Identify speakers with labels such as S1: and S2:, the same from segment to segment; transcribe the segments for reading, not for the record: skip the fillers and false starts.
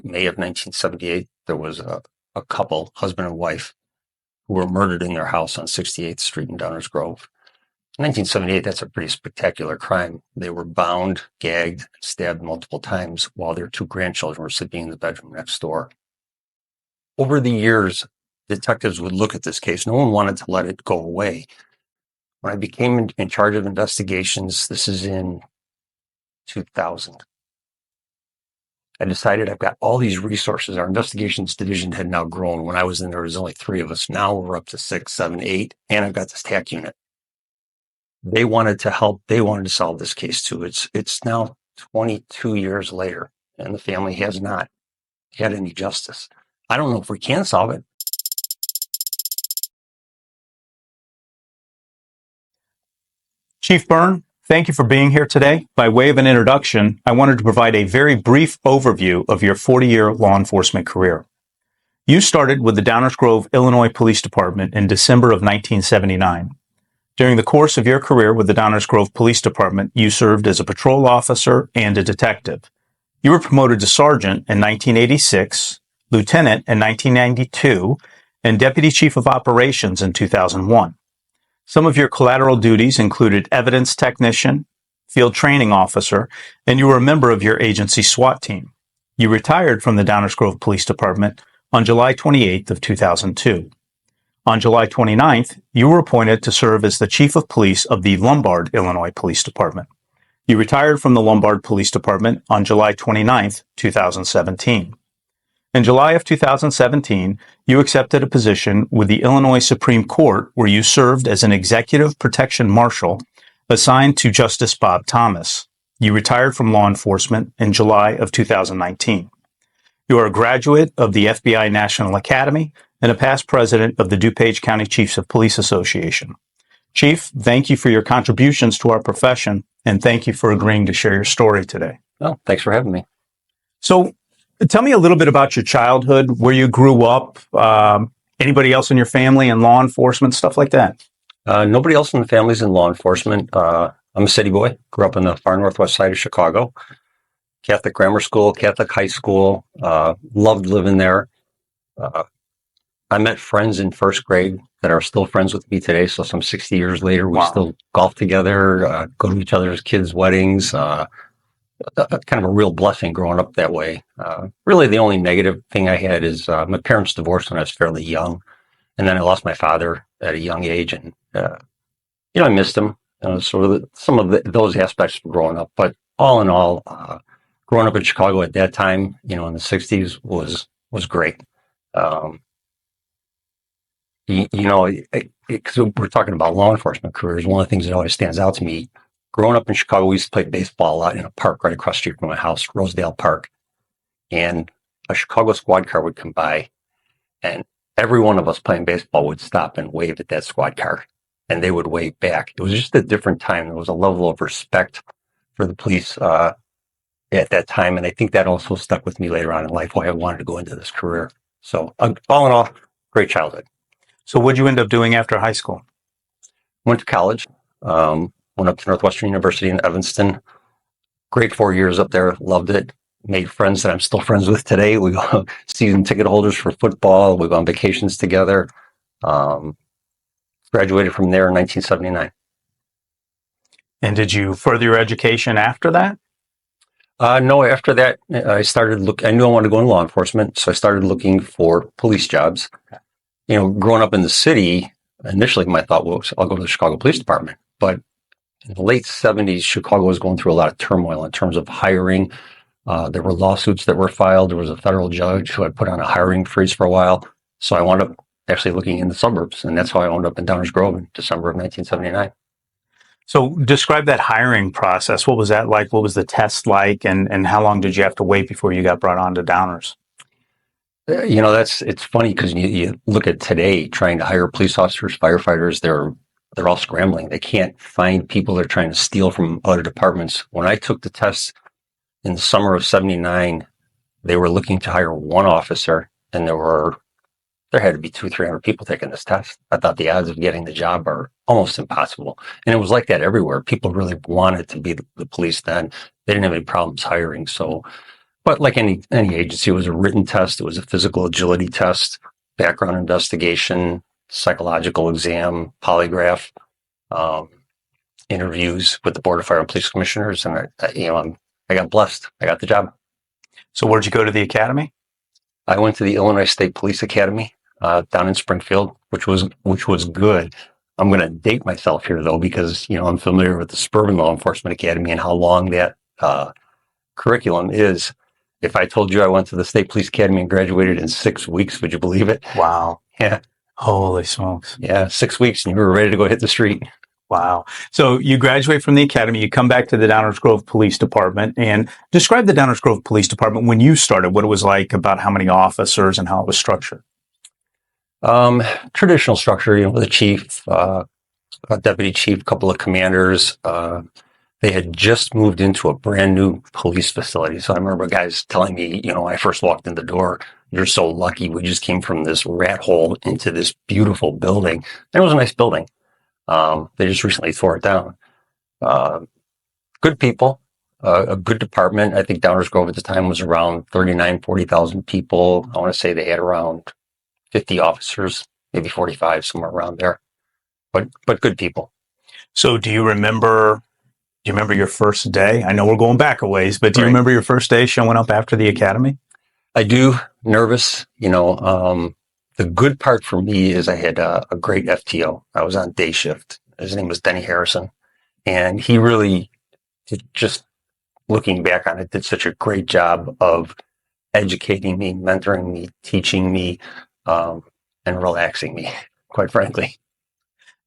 S1: May of 1978, there was a couple, husband and wife, who were murdered in their house on 68th Street in Downers Grove. In 1978, that's a pretty spectacular crime. They were bound, gagged, stabbed multiple times while their two grandchildren were sleeping in the bedroom next door. Over the years, detectives would look at this case. No one wanted to let it go away. When I became in charge of investigations, this is in 2000, I decided I've got all these resources. Our investigations division had now grown. When I was in there was only 3 of us. Now we're up to 6, 7, 8, and I've got this TAC unit. They wanted to help. They wanted to solve this case too. It's now 22 years later, and the family has not had any justice. I don't know if we can solve it.
S2: Chief Byrne, thank you for being here today. By way of an introduction, I wanted to provide a very brief overview of your 40-year law enforcement career. You started with the Downers Grove, Illinois Police Department in December of 1979. During the course of your career with the Downers Grove Police Department, you served as a patrol officer and a detective. You were promoted to sergeant in 1986, lieutenant in 1992, and deputy chief of operations in 2001. Some of your collateral duties included evidence technician, field training officer, and you were a member of your agency SWAT team. You retired from the Downers Grove Police Department on July 28th of 2002. On July 29th, you were appointed to serve as the chief of police of the Lombard Illinois Police Department. You retired from the Lombard Police Department on July 29th, 2017. In July of 2017, you accepted a position with the Illinois Supreme Court where you served as an Executive Protection Marshal assigned to Justice Bob Thomas. You retired from law enforcement in July of 2019. You are a graduate of the FBI National Academy and a past president of the DuPage County Chiefs of Police Association. Chief, thank you for your contributions to our profession, and thank you for agreeing to share your story today.
S1: Oh, thanks for having me.
S2: So, tell me a little bit about your childhood, where you grew up, anybody else in your family in law enforcement, stuff like that.
S1: Nobody else in the family's in law enforcement. I'm a city boy, grew up in the far northwest side of Chicago. Catholic grammar school, Catholic high school, loved living there. I met friends in first grade that are still friends with me today. So some 60 years later, we still golf together, go to each other's kids' weddings. Kind of a real blessing growing up that way. Really, the only negative thing I had is my parents divorced when I was fairly young. And then I lost my father at a young age. And, I missed him. Some of those aspects of growing up. But all in all, growing up in Chicago at that time, in the 60s was great. Because we're talking about law enforcement careers, one of the things that always stands out to me, growing up in Chicago, we used to play baseball a lot in a park right across the street from my house, Rosedale Park. And a Chicago squad car would come by, and every one of us playing baseball would stop and wave at that squad car, and they would wave back. It was just a different time. There was a level of respect for the police at that time, and I think that also stuck with me later on in life, why I wanted to go into this career. So all in all, great childhood.
S2: So what'd you end up doing after high school?
S1: Went to college, went up to Northwestern University in Evanston. Great 4 years up there, loved it. Made friends that I'm still friends with today. We go season ticket holders for football. We go on vacations together. Graduated from there in 1979.
S2: And did you further your education after that?
S1: No, after that, I knew I wanted to go in law enforcement, so I started looking for police jobs. Okay. Growing up in the city, initially my thought was, I'll go to the Chicago Police Department. But in the late 70s, Chicago was going through a lot of turmoil in terms of hiring. There were lawsuits that were filed. There was a federal judge who had put on a hiring freeze for a while. So I wound up actually looking in the suburbs, and that's how I wound up in Downers Grove in December of 1979. So
S2: describe that hiring process. What was that like? What was the test like? And how long did you have to wait before you got brought on to Downers?
S1: It's funny because you look at today, trying to hire police officers, firefighters, they're all scrambling. They can't find people. They're trying to steal from other departments. When I took the test in the summer of 79, they were looking to hire one officer, and there had to be 200-300 people taking this test. I thought the odds of getting the job are almost impossible. And it was like that everywhere. People really wanted to be the police then. They didn't have any problems hiring. So But like any agency, it was a written test. It was a physical agility test, background investigation, psychological exam, polygraph, um, interviews with the Board of Fire and Police Commissioners, and I got blessed. I got the job.
S2: So where'd you go to the academy?
S1: I went to the Illinois State Police Academy down in Springfield, which was good. I'm going to date myself here though, because I'm familiar with the Suburban Law Enforcement Academy and how long that curriculum is. If I told you I went to the State Police Academy and graduated in 6 weeks, would you believe it?
S2: Wow.
S1: Yeah.
S2: Holy smokes.
S1: Yeah, 6 weeks and you were ready to go hit the street.
S2: Wow. So you graduate from the academy, you come back to the Downers Grove Police Department, and describe the Downers Grove Police Department when you started, what it was like, about how many officers and how it was structured.
S1: Traditional structure, with a chief, a deputy chief, a couple of commanders. They had just moved into a brand new police facility. So I remember guys telling me, when I first walked in the door, you're so lucky. We just came from this rat hole into this beautiful building. And it was a nice building. They just recently tore it down. Good people, a good department. I think Downers Grove at the time was around 40,000 people. I want to say they had around 50 officers, maybe 45, somewhere around there. But good people.
S2: So do you remember your first day? I know we're going back a ways, but do you
S1: Right.
S2: remember your first day showing up after the academy?
S1: I do. Nervous, the good part for me is I had a great FTO. I was on day shift. His name was Denny Harrison. And he really, just looking back on it, did such a great job of educating me, mentoring me, teaching me, and relaxing me, quite frankly.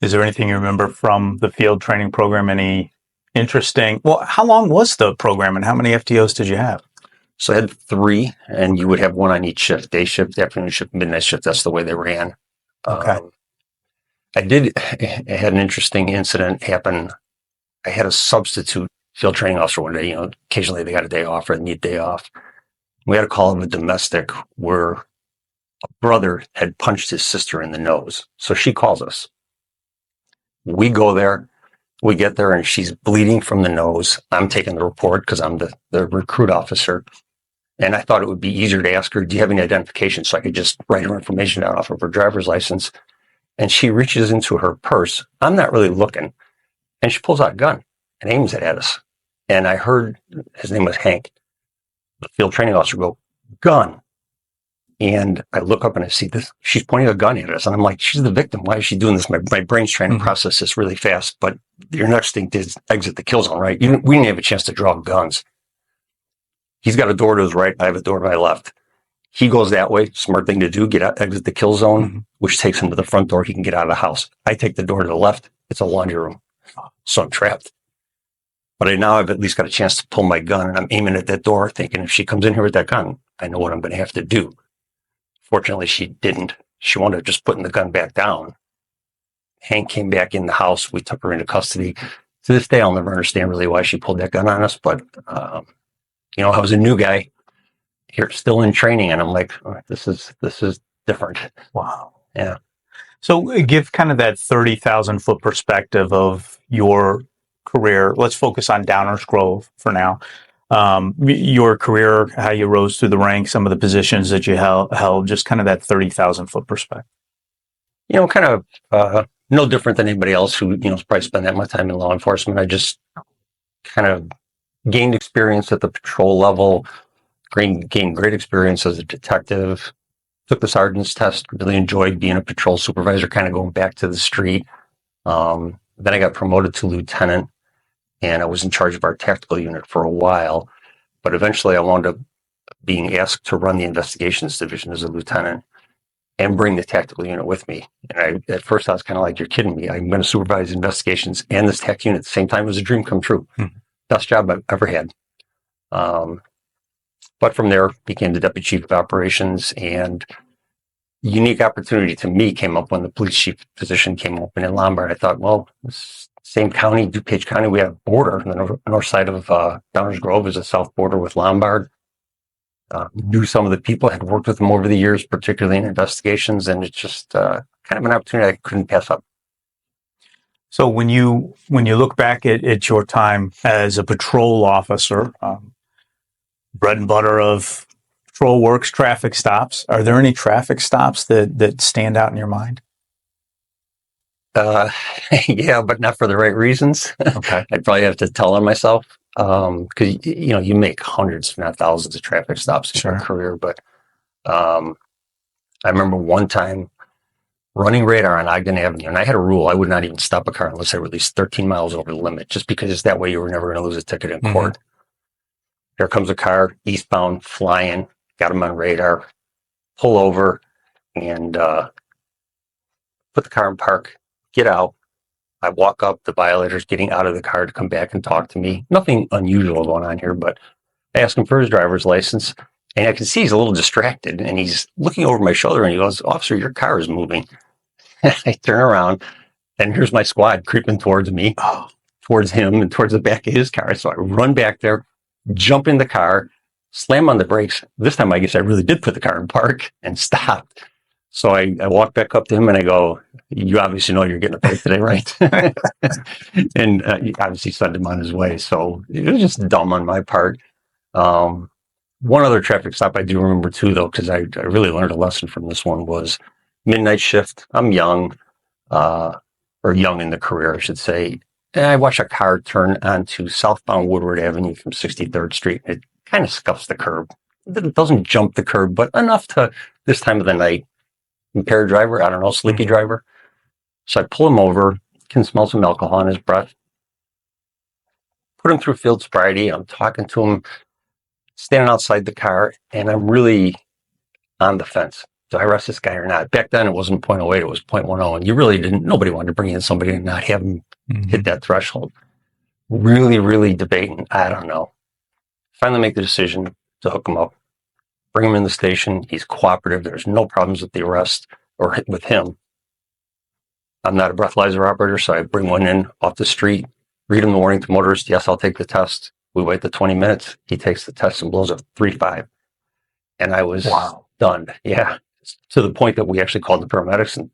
S2: Is there anything you remember from the field training program? Any interesting? Well, how long was the program and how many FTOs did you have?
S1: So I had 3, and you would have 1 on each shift: day shift, afternoon shift, midnight shift. That's the way they ran.
S2: Okay.
S1: I had an interesting incident happen. I had a substitute field training officer one day. Occasionally they got a day off or they need a day off. We had a call of a domestic where a brother had punched his sister in the nose. So she calls us. We go there. We get there and she's bleeding from the nose. I'm taking the report because I'm the recruit officer. And I thought it would be easier to ask her, do you have any identification? So I could just write her information down off of her driver's license. And she reaches into her purse. I'm not really looking. And she pulls out a gun and aims it at us. And I heard, his name was Hank, the field training officer, go, gun. And I look up and I see this. She's pointing a gun at us. And I'm like, she's the victim. Why is she doing this? My brain's trying to process this really fast. But your next thing is exit the kill zone, right? We didn't have a chance to draw guns. He's got a door to his right. I have a door to my left. He goes that way. Smart thing to do. Get out, exit the kill zone, which takes him to the front door. He can get out of the house. I take the door to the left. It's a laundry room. So I'm trapped. But now I've at least got a chance to pull my gun and I'm aiming at that door thinking if she comes in here with that gun, I know what I'm going to have to do. Fortunately, she didn't. She wound up just putting the gun back down. Hank came back in the house. We took her into custody. To this day, I'll never understand really why she pulled that gun on us. But, I was a new guy here, still in training. And I'm like, all right, this is different.
S2: Wow.
S1: Yeah.
S2: So give kind of that 30,000 foot perspective of your career. Let's focus on Downers Grove for now. Your career, how you rose through the ranks, some of the positions that you held, just kind of that 30,000 foot perspective.
S1: Kind of no different than anybody else who, probably spent that much time in law enforcement. I just kind of gained experience at the patrol level, gained great experience as a detective, took the sergeant's test, really enjoyed being a patrol supervisor, kind of going back to the street. Then I got promoted to lieutenant and I was in charge of our tactical unit for a while, but eventually I wound up being asked to run the investigations division as a lieutenant and bring the tactical unit with me. And at first I was kind of like, you're kidding me. I'm going to supervise investigations and this tac unit at the same time. It was a dream come true. Best job I've ever had. But from there became the deputy chief of operations, and unique opportunity to me came up when the police chief position came open in Lombard. I thought, well, same county, DuPage County, we have a border. The north side of Downers Grove is a south border with Lombard. Knew some of the people, had worked with them over the years, particularly in investigations, and it's just kind of an opportunity I couldn't pass up.
S2: So when you look back at your time as a patrol officer, bread and butter of patrol works, traffic stops. Are there any traffic stops that stand out in your mind?
S1: Uh, yeah, but not for the right reasons.
S2: Okay.
S1: I'd probably have to tell on myself. Because you make hundreds, if not thousands, of traffic stops in your career. But I remember one time running radar on Ogden Avenue, and I had a rule: I would not even stop a car unless they were at least 13 miles over the limit, just because that way you were never going to lose a ticket in court. Here comes a car, eastbound, flying, got him on radar, pull over, and put the car in park, get out. I walk up, the violator's getting out of the car to come back and talk to me. Nothing unusual going on here, but I ask him for his driver's license, and I can see he's a little distracted, and he's looking over my shoulder, and he goes, "Officer, your car is moving." I turn around, and here's my squad creeping towards me, towards him, and towards the back of his car. So I run back there, jump in the car, slam on the brakes. This time, I guess I really did put the car in park and stopped. So I walk back up to him and I go, "You obviously know you're getting a pay today, right?" And he obviously sent him on his way. So it was just dumb on my part. One other traffic stop I do remember too, though, because I really learned a lesson from this one, was midnight shift. I'm young, or young in the career, I should say. And I watch a car turn onto southbound Woodward Avenue from 63rd Street. It kind of scuffs the curb. It doesn't jump the curb, but enough to, this time of the night, impaired driver, I don't know, sleepy driver. So I pull him over, can smell some alcohol in his breath, put him through field sobriety. I'm talking to him, standing outside the car, and I'm really on the fence. Do I arrest this guy or not? Back then, it wasn't 0.08, it was 0.10. And you really nobody wanted to bring in somebody and not have him hit that threshold. Really, really debating. I don't know. Finally make the decision to hook him up, bring him in the station. He's cooperative. There's no problems with the arrest or with him. I'm not a breathalyzer operator, so I bring one in off the street, read him the warning to motorists. Yes, I'll take the test. We wait the 20 minutes. He takes the test and blows a 3.5. And I was stunned. Yeah. To the point that we actually called the paramedics and,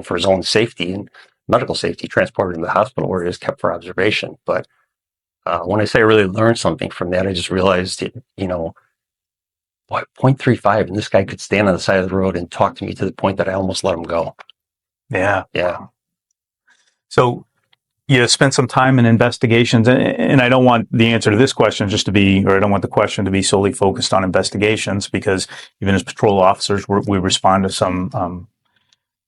S1: for his own safety and medical safety, transported him to the hospital where he was kept for observation. But when I say I really learned something from that, I just realized, 0.35, and this guy could stand on the side of the road and talk to me to the point that I almost let him go.
S2: Yeah.
S1: Yeah.
S2: So you spent some time in investigations, and I don't want the answer to this question just to be, or I don't want the question to be solely focused on investigations, because even as patrol officers, we respond to some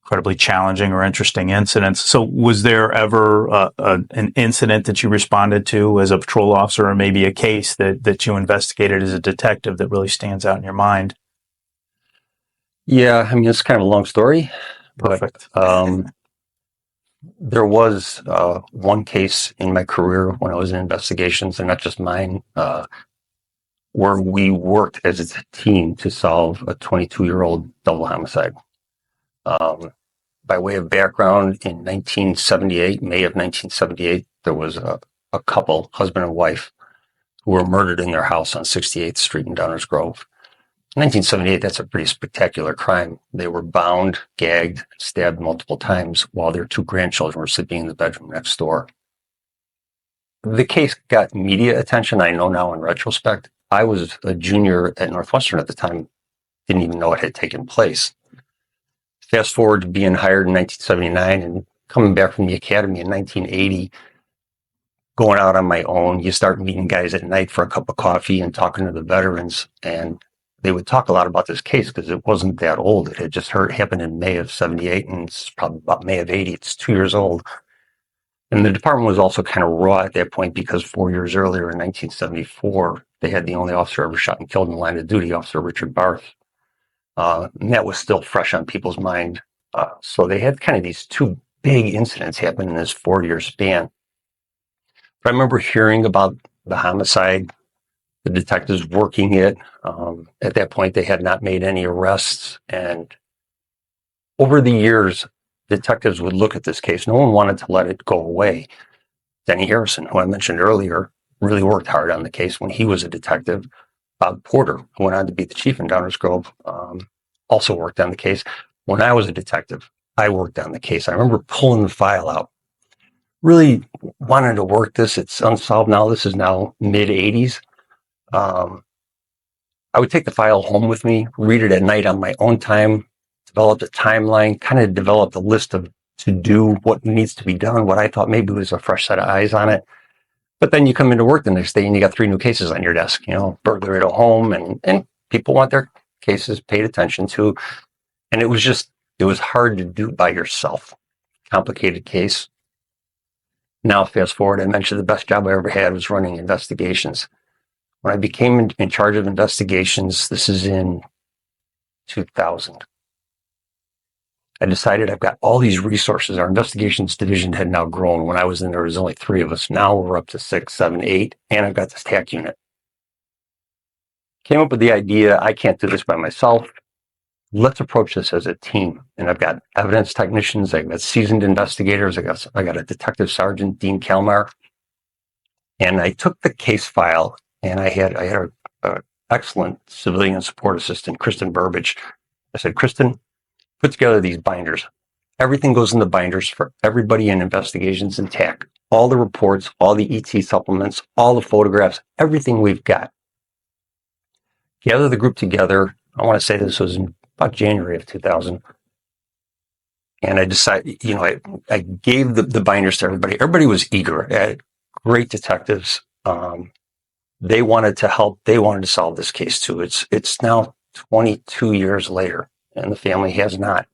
S2: incredibly challenging or interesting incidents. So was there ever an incident that you responded to as a patrol officer, or maybe a case that you investigated as a detective that really stands out in your mind?
S1: Yeah, I mean, it's kind of a long story.
S2: Perfect.
S1: But, there was one case in my career when I was in investigations, and not just mine, where we worked as a team to solve a 22-year-old double homicide. By way of background, in 1978, May of 1978, there was a couple, husband and wife, who were murdered in their house on 68th Street in Downers Grove. In 1978, that's a pretty spectacular crime. They were bound, gagged, stabbed multiple times while their two grandchildren were sleeping in the bedroom next door. The case got media attention, I know now in retrospect. I was a junior at Northwestern at the time, didn't even know it had taken place. Fast forward to being hired in 1979 and coming back from the academy in 1980, going out on my own. You start meeting guys at night for a cup of coffee and talking to the veterans, and they would talk a lot about this case because it wasn't that old. It had just happened in May of 78, and it's probably about May of 80. It's 2 years old. And the department was also kind of raw at that point because 4 years earlier in 1974, they had the only officer ever shot and killed in the line of duty, Officer Richard Barth. And that was still fresh on people's mind. So they had kind of these two big incidents happen in this 4-year span. But I remember hearing about the homicide, the detectives working it. At that point, they had not made any arrests. And over the years, detectives would look at this case. No one wanted to let it go away. Denny Harrison, who I mentioned earlier, really worked hard on the case when he was a detective. Bob Porter, who went on to be the chief in Downers Grove, also worked on the case. When I was a detective, I worked on the case. I remember pulling the file out, really wanted to work this. It's unsolved now. This is now mid-80s. I would take the file home with me, read it at night on my own time, develop a timeline, kind of develop a list of to do, what needs to be done, what I thought maybe was a fresh set of eyes on it. But then you come into work the next day and you got 3 new cases on your desk, burglary at a home, and people want their cases paid attention to. And it was hard to do by yourself. Complicated case. Now, fast forward, I mentioned the best job I ever had was running investigations. When I became in charge of investigations, this is in 2000, I decided I've got all these resources. Our investigations division had now grown. When I was in there was only 3 of us. Now we're up to 6, 7, 8, and I've got this TAC unit. Came up with the idea, I can't do this by myself. Let's approach this as a team. And I've got evidence technicians, I've got seasoned investigators, I got a detective sergeant, Dean Kalmar. And I took the case file, and I had an excellent civilian support assistant, Kristen Burbage. I said, Kristen, put together these binders. Everything goes in the binders for everybody in investigations and TAC. All the reports, all the ET supplements, all the photographs, everything we've got. Gather the group together. I want to say this was in about January of 2000. And I decided, I gave the binders to everybody. Everybody was eager. Great detectives. They wanted to help. They wanted to solve this case too. It's now 22 years later, and the family has not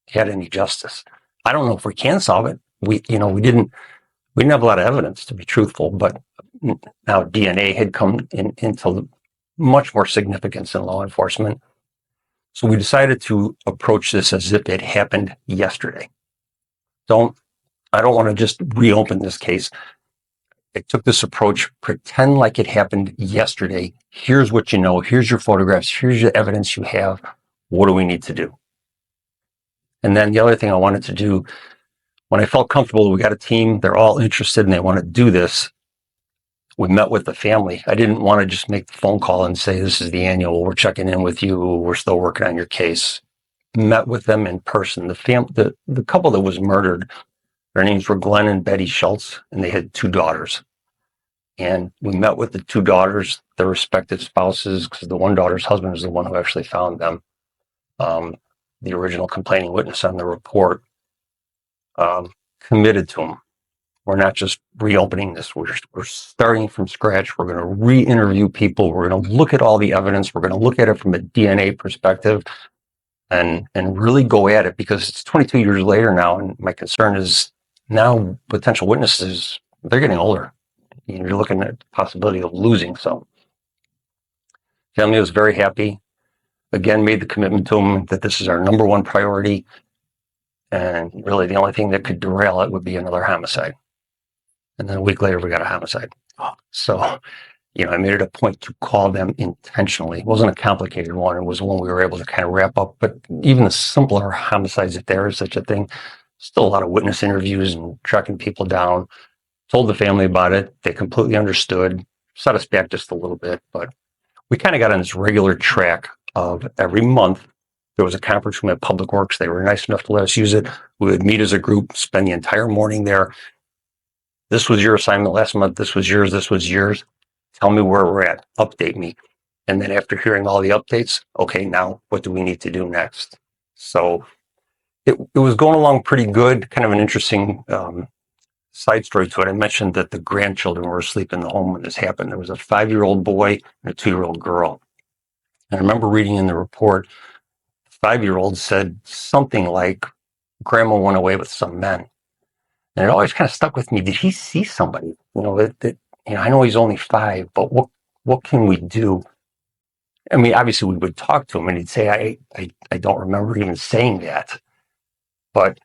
S1: had any justice. I don't know if we can solve it. We didn't have a lot of evidence, to be truthful, but now DNA had come into much more significance in law enforcement. So we decided to approach this as if it happened yesterday. I don't want to just reopen this case. I took this approach, pretend like it happened yesterday. Here's what you know. Here's your photographs. Here's the evidence you have. What do we need to do? And then the other thing I wanted to do, when I felt comfortable, we got a team, they're all interested and they want to do this. We met with the family. I didn't want to just make the phone call and say, this is the annual, we're checking in with you, we're still working on your case. Met with them in person. The couple that was murdered, their names were Glenn and Betty Schultz, and they had 2 daughters. And we met with the 2 daughters, their respective spouses, because the one daughter's husband is the one who actually found them. The original complaining witness on the report, committed to them. We're not just reopening this. We're starting from scratch. We're going to re-interview people. We're going to look at all the evidence. We're going to look at it from a DNA perspective and really go at it, because it's 22 years later now. And my concern is now potential witnesses, they're getting older. You're looking at the possibility of losing some. Family was very happy. Again, made the commitment to them that this is our number 1 priority. And really the only thing that could derail it would be another homicide. And then a week later, we got a homicide. So, I made it a point to call them intentionally. It wasn't a complicated one. It was one we were able to kind of wrap up. But even the simpler homicides, if there is such a thing, still a lot of witness interviews and tracking people down. Told the family about it. They completely understood. Set us back just a little bit. But we kind of got on this regular track of every month. There was a conference room at Public Works. They were nice enough to let us use it. We would meet as a group, spend the entire morning there. This was your assignment last month. This was yours. This was yours. Tell me where we're at. Update me. And then after hearing all the updates, okay, now what do we need to do next? So it was going along pretty good. Kind of an interesting side story to it. I mentioned that the grandchildren were asleep in the home when this happened. There was a 5-year-old boy and a 2-year-old girl. And I remember reading in the report, the 5-year-old said something like, Grandma went away with some men. And it always kind of stuck with me. Did he see somebody? I know he's only 5, but what can we do? I mean, obviously we would talk to him and he'd say, I don't remember even saying that. But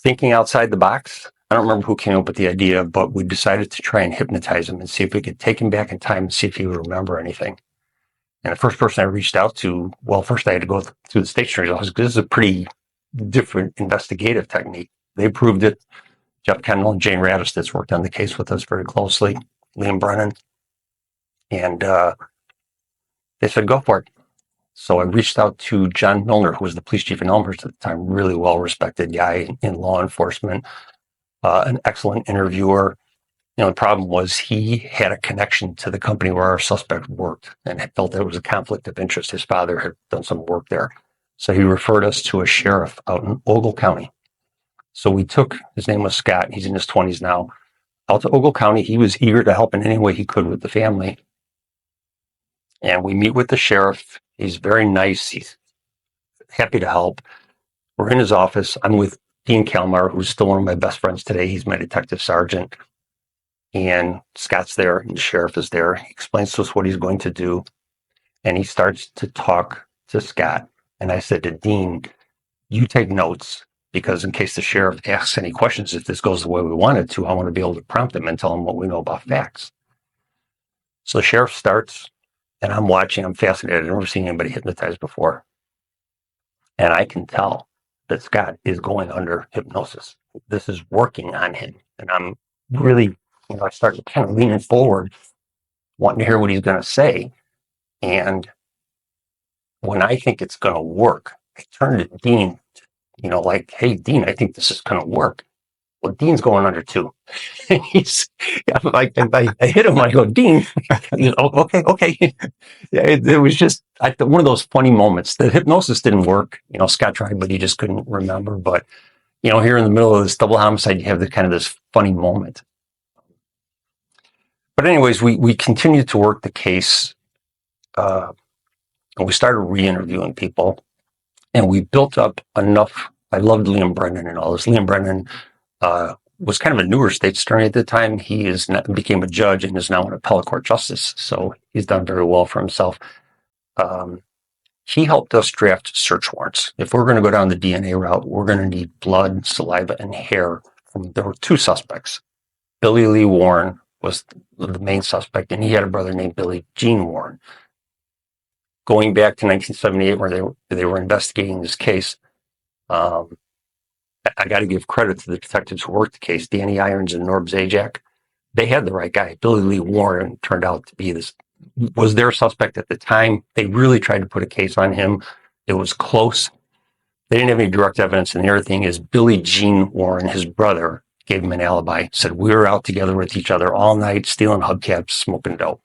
S1: thinking outside the box, I don't remember who came up with the idea, but we decided to try and hypnotize him and see if we could take him back in time and see if he would remember anything. And the first person I reached out to, first I had to go through the state attorney's office, because this is a pretty different investigative technique. They proved it. Jeff Kendall and Jane Radistitz worked on the case with us very closely, Liam Brennan. And they said, go for it. So I reached out to John Milner, who was the police chief in Elmhurst at the time, really well-respected guy in law enforcement, an excellent interviewer. The problem was he had a connection to the company where our suspect worked and had felt there was a conflict of interest. His father had done some work there. So he referred us to a sheriff out in Ogle County. So we took, his name was Scott, he's in his 20s now, out to Ogle County. He was eager to help in any way he could with the family. And we meet with the sheriff. He's very nice. He's happy to help. We're in his office. I'm with Dean Kalmar, who's still one of my best friends today. He's my detective sergeant. And Scott's there, and the sheriff is there. He explains to us what he's going to do. And he starts to talk to Scott. And I said to Dean, you take notes, because in case the sheriff asks any questions, if this goes the way we want it to, I want to be able to prompt him and tell him what we know about facts. So the sheriff starts, and I'm watching. I'm fascinated. I've never seen anybody hypnotized before. And I can tell that Scott is going under hypnosis. This is working on him. And I'm really, I started kind of leaning forward, wanting to hear what he's going to say. And when I think it's going to work, I turn to Dean, like, hey, Dean, I think this is going to work. Well, Dean's going under too. He's like, I hit him. I go, Dean. He goes, oh, okay. Yeah, it was just one of those funny moments. The hypnosis didn't work. Scott tried, but he just couldn't remember. But here in the middle of this double homicide, you have this funny moment. But anyways, we continued to work the case, and we started re-interviewing people, and we built up enough. I loved Liam Brennan and all this. Liam Brennan was kind of a newer state's attorney at the time. He became a judge and is now an appellate court justice. So he's done very well for himself. He helped us draft search warrants. If we're going to go down the DNA route, we're going to need blood, saliva, and hair. There were two suspects. Billy Lee Warren was the main suspect, and he had a brother named Billy Gene Warren. Going back to 1978, where they were investigating this case, I got to give credit to the detectives who worked the case, Danny Irons and Norb Zajac. They had the right guy. Billy Lee Warren turned out to be was their suspect at the time. They really tried to put a case on him. It was close. They didn't have any direct evidence. And the other thing is Billy Gene Warren, his brother, gave him an alibi, said we were out together with each other all night, stealing hubcaps, smoking dope.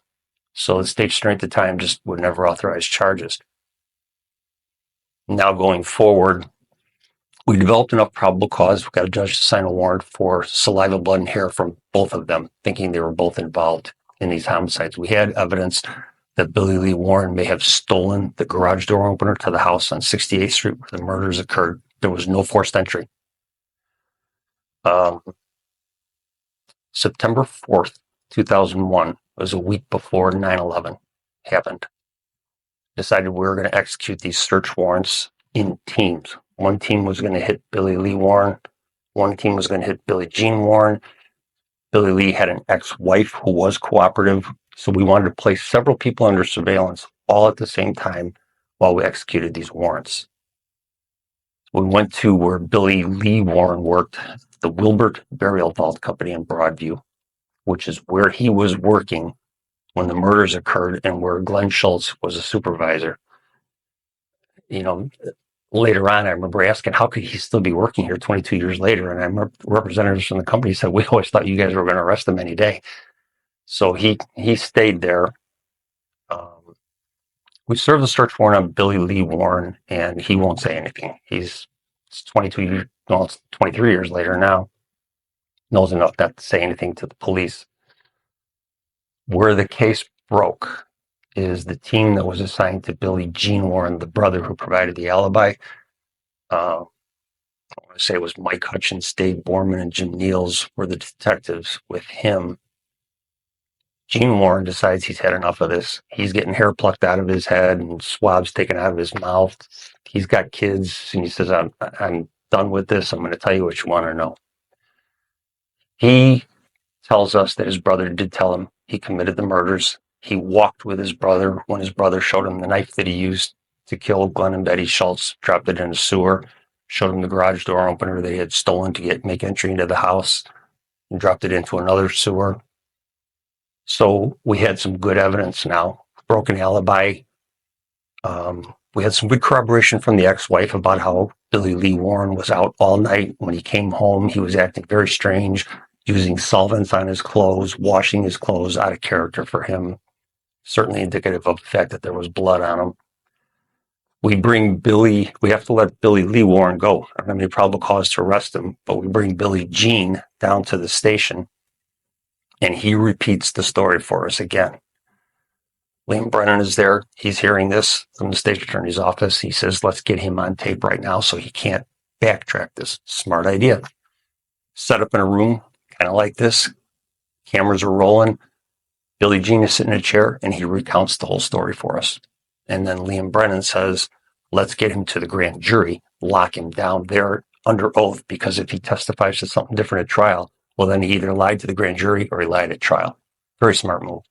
S1: So the state's attorney at the time just would never authorize charges. Now going forward, we developed enough probable cause. We got a judge to sign a warrant for saliva, blood, and hair from both of them, thinking they were both involved in these homicides. We had evidence that Billy Lee Warren may have stolen the garage door opener to the house on 68th Street where the murders occurred. There was no forced entry. September 4th, 2001 was a week before 9/11 happened. Decided we were going to execute these search warrants in teams. One team was going to hit Billy Lee Warren. One team was going to hit Billy Gene Warren. Billy Lee had an ex-wife who was cooperative. So we wanted to place several people under surveillance all at the same time while we executed these warrants. We went to where Billy Lee Warren worked, the Wilbert Burial Vault Company in Broadview, which is where he was working when the murders occurred and where Glenn Schultz was a supervisor. Later on, I remember asking, how could he still be working here 22 years later? And I remember representatives from the company said, we always thought you guys were going to arrest him any day. So he stayed there. We served the search warrant on Billy Lee Warren, and he won't say anything. It's 23 years later now. Knows enough not to say anything to the police. Where the case broke is the team that was assigned to Billy Gene Warren, the brother who provided the alibi. I want to say it was Mike Hutchins, Dave Borman, and Jim Niels were the detectives with him. Gene Warren decides he's had enough of this. He's getting hair plucked out of his head and swabs taken out of his mouth. He's got kids, and he says, I'm done with this. I'm going to tell you what you want to know. He tells us that his brother did tell him he committed the murders. He walked with his brother when his brother showed him the knife that he used to kill Glenn and Betty Schultz, dropped it in a sewer, showed him the garage door opener they had stolen to make entry into the house, and dropped it into another sewer. So we had some good evidence now. Broken alibi. We had some good corroboration from the ex-wife about how Billy Lee Warren was out all night. When he came home, he was acting very strange. using solvents on his clothes, washing his clothes, out of character for him. Certainly indicative of the fact that there was blood on him. We have to let Billy Lee Warren go. I don't have any probable cause to arrest him, but we bring Billy Jean down to the station, and he repeats the story for us again. Liam Brennan is there. He's hearing this from the state attorney's office. He says, let's get him on tape right now so he can't backtrack this. Smart idea. Set up in a room, kind of like this. Cameras are rolling. Billy Jean is sitting in a chair, and he recounts the whole story for us. And then Liam Brennan says, let's get him to the grand jury, lock him down there under oath, because if he testifies to something different at trial, well, then he either lied to the grand jury or he lied at trial. Very smart move.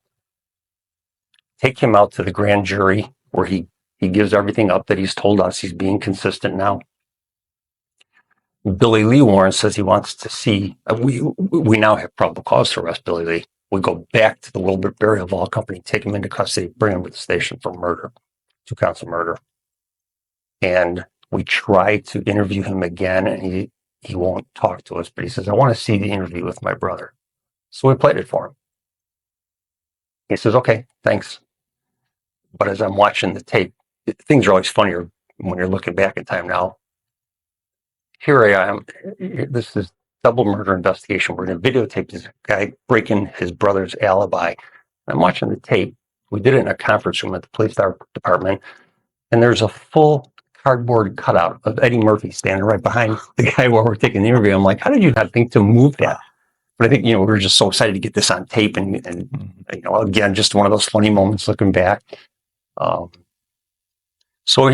S1: Take him out to the grand jury where he gives everything up that he's told us. He's being consistent now. Billy Lee Warren says he wants to see, we now have probable cause to arrest Billy Lee. We go back to the Wilbert Burial Vault Company, take him into custody, bring him to the station for murder, 2 counts of murder. And we try to interview him again, and he won't talk to us, but he says, I want to see the interview with my brother. So we played it for him. He says, okay, thanks. But as I'm watching the tape, things are always funnier when you're looking back in time now. Here I am. This is double murder investigation. We're going to videotape this guy breaking his brother's alibi. I'm watching the tape. We did it in a conference room at the police department, and there's a full cardboard cutout of Eddie Murphy standing right behind the guy while we're taking the interview. I'm like, how did you not think to move that? But I think, we were just so excited to get this on tape, and again, just one of those funny moments looking back. So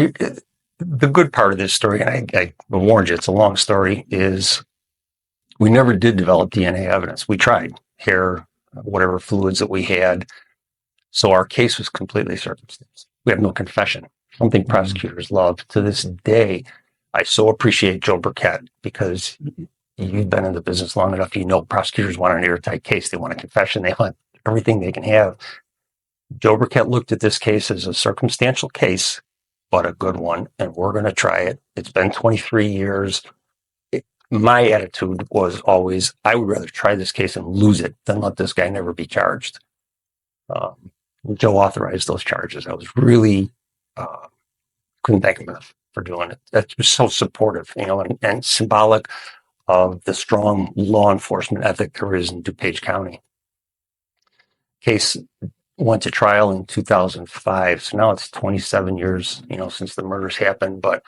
S1: the good part of this story, and I warned you, it's a long story, is we never did develop DNA evidence. We tried, hair, whatever fluids that we had. So our case was completely circumstanced. We have no confession. Something prosecutors love. To this day, I so appreciate Joe Burkett, because you've been in the business long enough. Prosecutors want an airtight case. They want a confession. They want everything they can have. Joe Burkett looked at this case as a circumstantial case, but a good one, and we're going to try it. It's been 23 years. My attitude was always, I would rather try this case and lose it than let this guy never be charged. Joe authorized those charges. I was really, couldn't thank him enough for doing it. That was so supportive, and symbolic of the strong law enforcement ethic there is in DuPage County. Case went to trial in 2005. So now it's 27 years, since the murders happened. But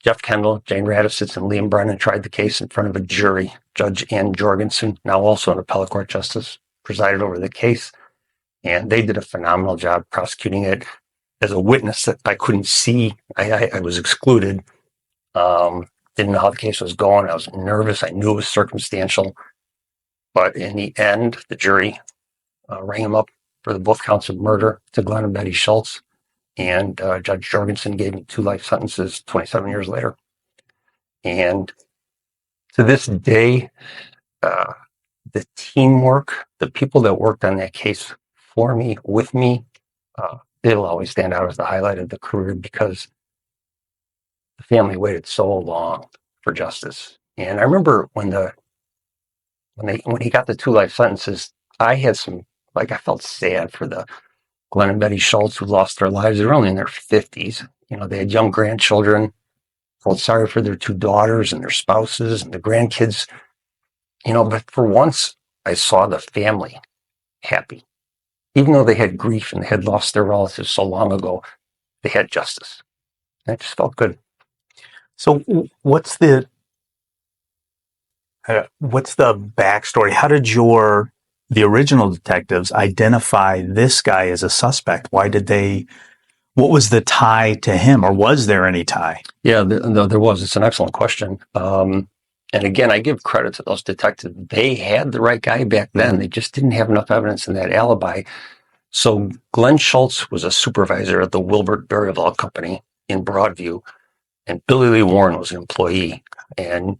S1: Jeff Kendall, Jane Radisitz, and Liam Brennan tried the case in front of a jury. Judge Ann Jorgensen, now also an appellate court justice, presided over the case. And they did a phenomenal job prosecuting it. As a witness that I couldn't see, I was excluded. Didn't know how the case was going. I was nervous. I knew it was circumstantial. But in the end, the jury rang him up for the both counts of murder to Glenn and Betty Schultz. And Judge Jorgensen gave me 2 life sentences 27 years later. And to this day, the teamwork, the people that worked on that case for me, with me, they'll always stand out as the highlight of the career, because the family waited so long for justice. And I remember when he got the 2 life sentences, I had I felt sad for the Glenn and Betty Schultz who lost their lives. They were only in their 50s. They had young grandchildren. Felt sorry for their 2 daughters and their spouses and the grandkids. But for once, I saw the family happy. Even though they had grief and they had lost their relatives so long ago, they had justice. And it just felt good.
S2: So what's the backstory? How did the original detectives identify this guy as a suspect? What was the tie to him, or was there any tie?
S1: Yeah, there was. It's an excellent question. And again, I give credit to those detectives. They had the right guy back then. They just didn't have enough evidence in that alibi. So Glenn Schultz was a supervisor at the Wilbert Burial Vault Company in Broadview, and Billy Lee Warren was an employee. And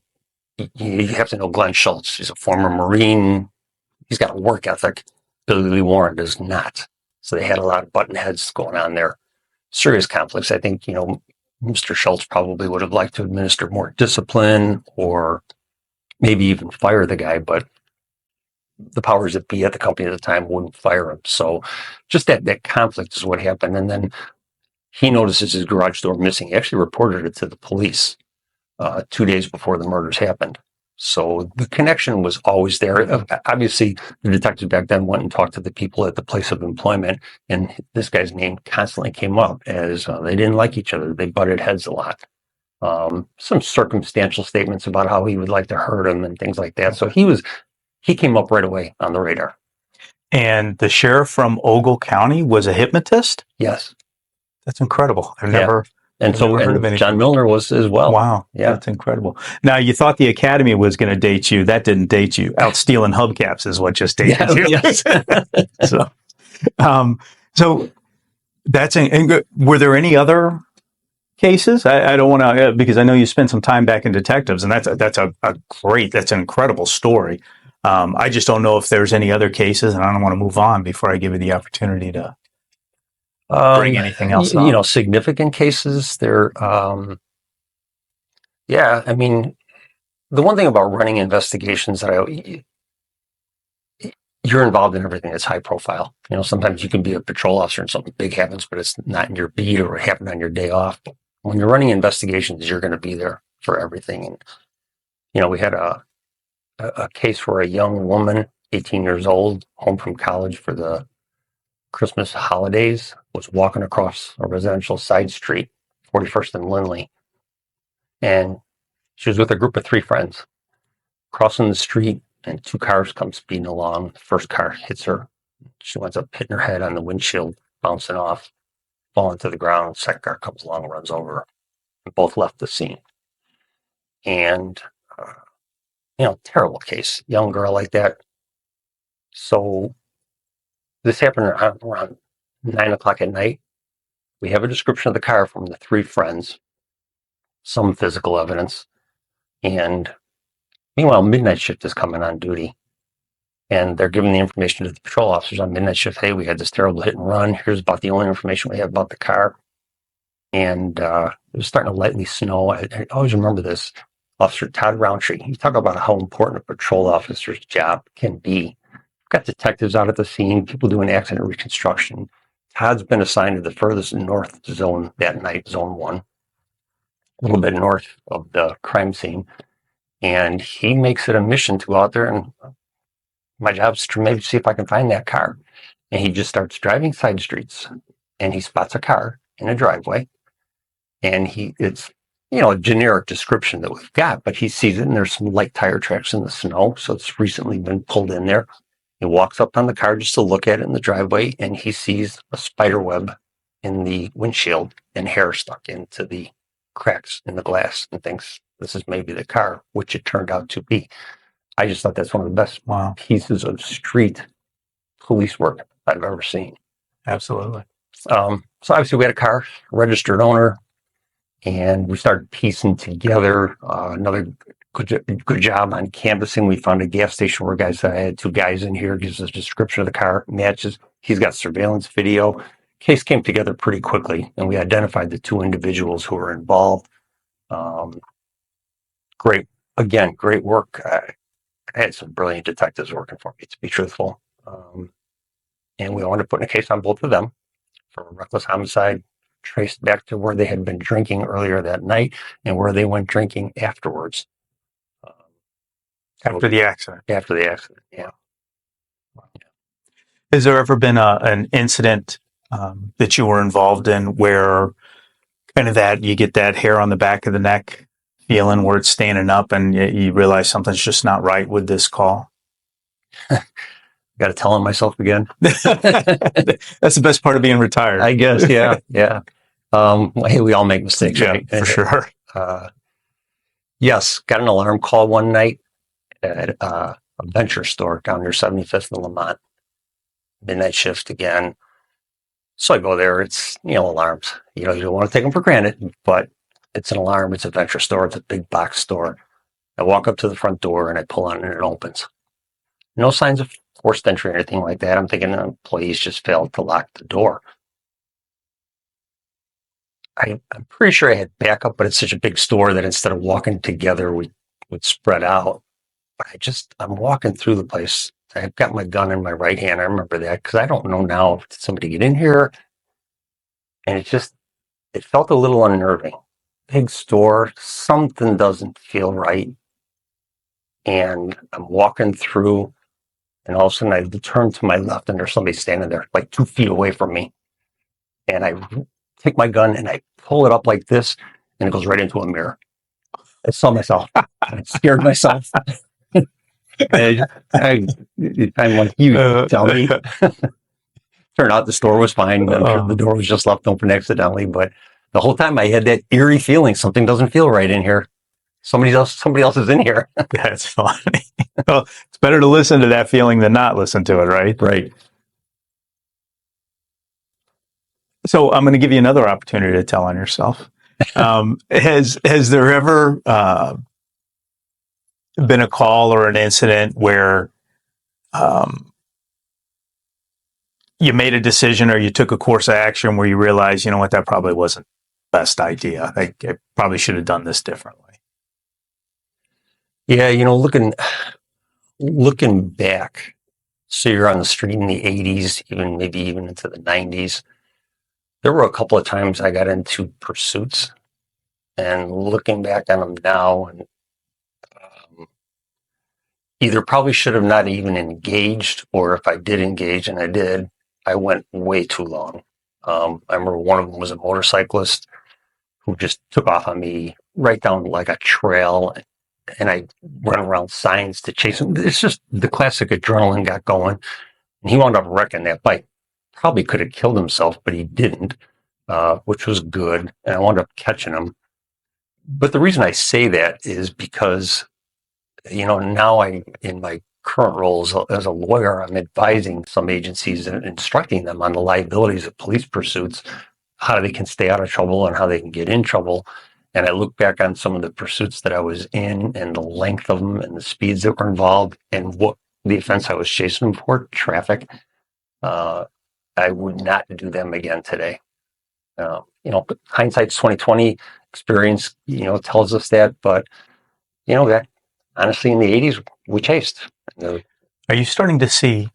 S1: you have to know Glenn Schultz. He's a former Marine. He's got a work ethic. Billy Lee Warren does not. So they had a lot of button heads going on there. Serious conflicts. I think, Mr. Schultz probably would have liked to administer more discipline or maybe even fire the guy, but the powers that be at the company at the time wouldn't fire him. So just that conflict is what happened. And then he notices his garage door missing. He actually reported it to the police 2 days before the murders happened. So the connection was always there. Obviously, the detectives back then went and talked to the people at the place of employment, and this guy's name constantly came up as they didn't like each other. They butted heads a lot. Some circumstantial statements about how he would like to hurt him and things like that. So he came up right away on the radar.
S2: And the sheriff from Ogle County was a hypnotist?
S1: Yes.
S2: That's incredible. I've
S1: Yeah.
S2: never heard of anything.
S1: John Milner was as well.
S2: Wow.
S1: Yeah.
S2: That's incredible. Now, you thought the Academy was going to date you. That didn't date you. Out stealing hubcaps is what just dated you.
S1: Yes.
S2: So that's and were there any other cases? I don't want to, because I know you spent some time back in detectives, and that's an incredible story. I just don't know if there's any other cases, and I don't want to move on before I give you the opportunity to bring anything else up.
S1: Significant cases there. Yeah, I mean, the one thing about running investigations that you're involved in everything that's high profile. Sometimes you can be a patrol officer and something big happens, but it's not in your beat or it happened on your day off. But when you're running investigations, you're going to be there for everything. And, we had a case where a young woman, 18 years old, home from college for the Christmas holidays, was walking across a residential side street, 41st and Lindley. And she was with a group of 3 friends crossing the street, and 2 cars come speeding along. The first car hits her. She winds up hitting her head on the windshield, bouncing off, falling to the ground. Second car comes along, runs over her. And both left the scene. And, terrible case. Young girl like that. So this happened around 9 o'clock at night. We have a description of the car from the 3 friends, some physical evidence. And meanwhile, midnight shift is coming on duty. And they're giving the information to the patrol officers on midnight shift. Hey, we had this terrible hit and run. Here's about the only information we have about the car. And it was starting to lightly snow. I always remember this. Officer Todd Roundtree, you talk about how important a patrol officer's job can be. We've got detectives out at the scene, people doing accident reconstruction. Todd's been assigned to the furthest north zone that night, zone 1, a little bit north of the crime scene. And he makes it a mission to go out there, and my job is to maybe see if I can find that car. And he just starts driving side streets, and he spots a car in a driveway. And it's a generic description that we've got, but he sees it, and there's some light tire tracks in the snow, so it's recently been pulled in there. He walks up on the car just to look at it in the driveway, and he sees a spider web in the windshield and hair stuck into the cracks in the glass, and thinks this is maybe the car, which it turned out to be. I just thought that's one of the best pieces of street police work I've ever seen.
S2: Absolutely.
S1: So obviously we had a car, registered owner, and we started piecing together another good job on canvassing. We found a gas station where guys said, I had 2 guys in here, gives us a description of the car, matches. He's got surveillance video. Case came together pretty quickly, and we identified the 2 individuals who were involved. Great work. I had some brilliant detectives working for me, to be truthful. And we wanted to put in a case on both of them for reckless homicide, traced back to where they had been drinking earlier that night and where they went drinking afterwards.
S2: After the accident,
S1: yeah.
S2: Has there ever been an incident that you were involved in where kind of that you get that hair on the back of the neck feeling where it's standing up and you realize something's just not right with this call?
S1: Got to tell on myself again.
S2: That's the best part of being retired,
S1: I guess. Yeah. Hey, we all make mistakes, right?
S2: For sure.
S1: Yes, got an alarm call one night at a venture store down near 75th and Lamont. Midnight shift again. So I go there. It's, alarms. You don't want to take them for granted, but it's an alarm. It's a venture store. It's a big box store. I walk up to the front door and I pull on it and it opens. No signs of forced entry or anything like that. I'm thinking the employees just failed to lock the door. I'm pretty sure I had backup, but it's such a big store that instead of walking together, we would spread out. But I'm walking through the place. I've got my gun in my right hand. I remember that because I don't know now, did somebody get in here? And it felt a little unnerving. Big store, something doesn't feel right. And I'm walking through, and all of a sudden I turn to my left, and there's somebody standing there, like 2 feet away from me. And I take my gun and I pull it up like this, and it goes right into a mirror. I saw myself. I scared myself. I'm like, you tell me. Turned out the store was fine. I'm sure the door was just left open accidentally, but the whole time I had that eerie feeling something doesn't feel right in here. Somebody else is in here.
S2: That's funny. Well, it's better to listen to that feeling than not listen to it, right?
S1: Right.
S2: So I'm going to give you another opportunity to tell on yourself. Has there ever been a call or an incident where you made a decision or you took a course of action where you realized, you know what, that probably wasn't the best idea. I probably should have done this differently.
S1: Yeah, looking back, so you're on the street in the 80s, maybe even into the 90s. There were a couple of times I got into pursuits, and looking back on them now, and either probably should have not even engaged, or if I did engage, and I did, I went way too long. I remember one of them was a motorcyclist who just took off on me right down like a trail, and I run around signs to chase him. It's just the classic adrenaline got going, and he wound up wrecking that bike. Probably could have killed himself, but he didn't, which was good, and I wound up catching him. But the reason I say that is because, now in my current role as a lawyer, I'm advising some agencies and instructing them on the liabilities of police pursuits, how they can stay out of trouble and how they can get in trouble. And I look back on some of the pursuits that I was in and the length of them and the speeds that were involved and what the offense I was chasing them for, traffic. I would not do them again today. Hindsight's 2020. Experience, tells us that. But that honestly, in the 80s, we chased.
S2: Are you starting to see,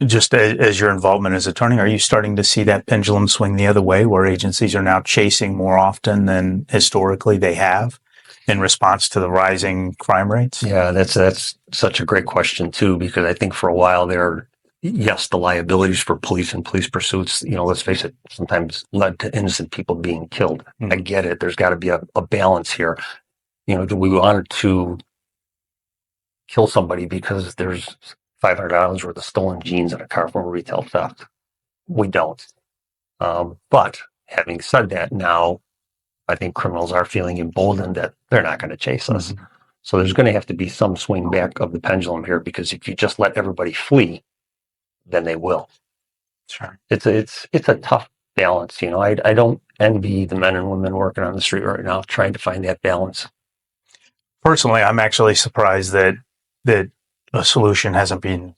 S2: just as your involvement as attorney, are you starting to see that pendulum swing the other way, where agencies are now chasing more often than historically they have in response to the rising crime rates?
S1: Yeah, that's such a great question too, because I think for a while there, yes, the liabilities for police and police pursuits, let's face it, sometimes led to innocent people being killed. I get it. There's got to be a balance here. Do we want to kill somebody because there's $500 worth of stolen jeans in a car from a retail theft? We don't. But having said that, now I think criminals are feeling emboldened that they're not going to chase us. Mm-hmm. So there's going to have to be some swing back of the pendulum here, because if you just let everybody flee, then they will.
S2: Sure.
S1: It's a tough balance. I don't envy the men and women working on the street right now trying to find that balance.
S2: Personally, I'm actually surprised that a solution hasn't been,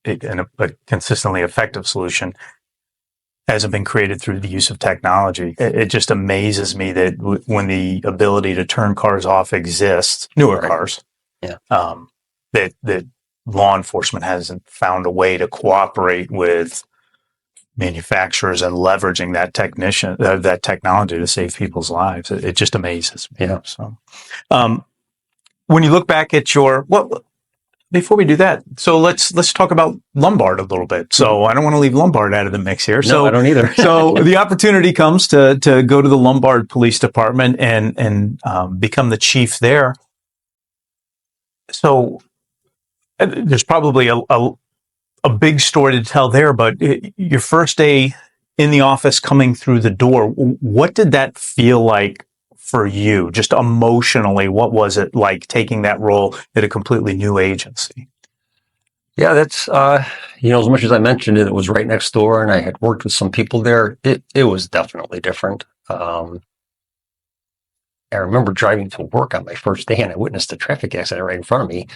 S2: a consistently effective solution hasn't been created through the use of technology. It just amazes me that when the ability to turn cars off exists, newer cars, that law enforcement hasn't found a way to cooperate with manufacturers and leveraging that technology to save people's lives. It just amazes me.
S1: Yeah.
S2: So, when you look back at before we do that, so let's talk about Lombard a little bit. So I don't want to leave Lombard out of the mix here.
S1: No, I don't either.
S2: So the opportunity comes to go to the Lombard Police Department and become the chief there. So there's probably a big story to tell there, but your first day in the office, coming through the door, what did that feel like for you, just emotionally? What was it like taking that role at a completely new agency?
S1: Yeah, that's, as much as I mentioned it, it was right next door and I had worked with some people there. It was definitely different. I remember driving to work on my first day and I witnessed a traffic accident right in front of me,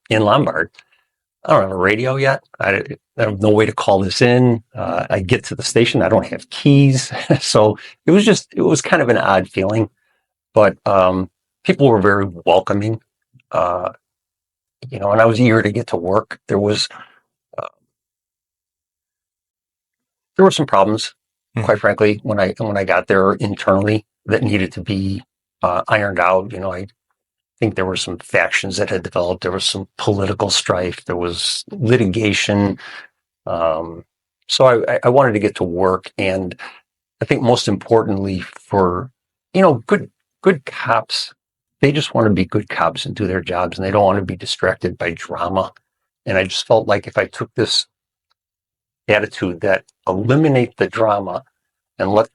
S1: in Lombard. I don't have a radio yet. I have no way to call this in. I get to the station. I don't have keys. So it was kind of an odd feeling, but people were very welcoming. and I was eager to get to work. Uh, there were some problems, quite frankly, when I got there internally that needed to be ironed out. I think there were some factions that had developed. There was some political strife. There was litigation. So I wanted to get to work, and I think most importantly for good cops, they just want to be good cops and do their jobs, and they don't want to be distracted by drama. And I just felt like if I took this attitude that eliminate the drama and let